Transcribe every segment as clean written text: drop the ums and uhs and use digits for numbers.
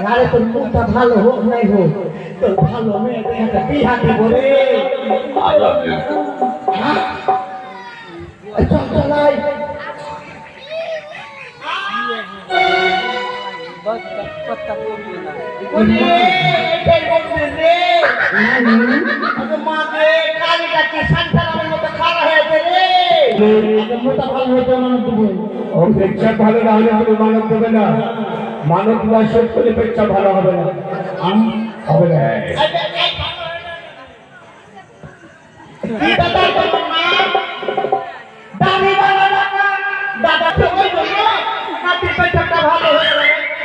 আরে তোর মুখটা ভালো হোক নাই হোক তোর ভালো মেয়ে একটা বিহা দিব রে চল চলাই ভালো না হলে তুমি মানব দেবে না মানব দর্শন করলে পেচ্ছা ভালো হবে না হবে না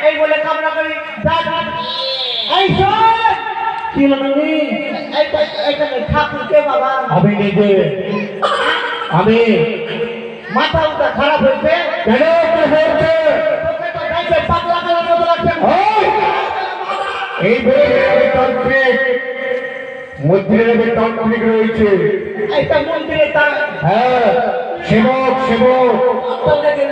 এই বলে কামনা করি ঠাকুরকে বাবা আমি নিজে আমি মাথা উঠা খারাপ হয়েছে কেন হয়েছে পাতলা কালার মতো লাগছে এই তান্ত্রিক মন্দিরে তান্ত্রিক রয়েছে একটা মন্দিরে তার হ্যাঁ সেবক আপনাকে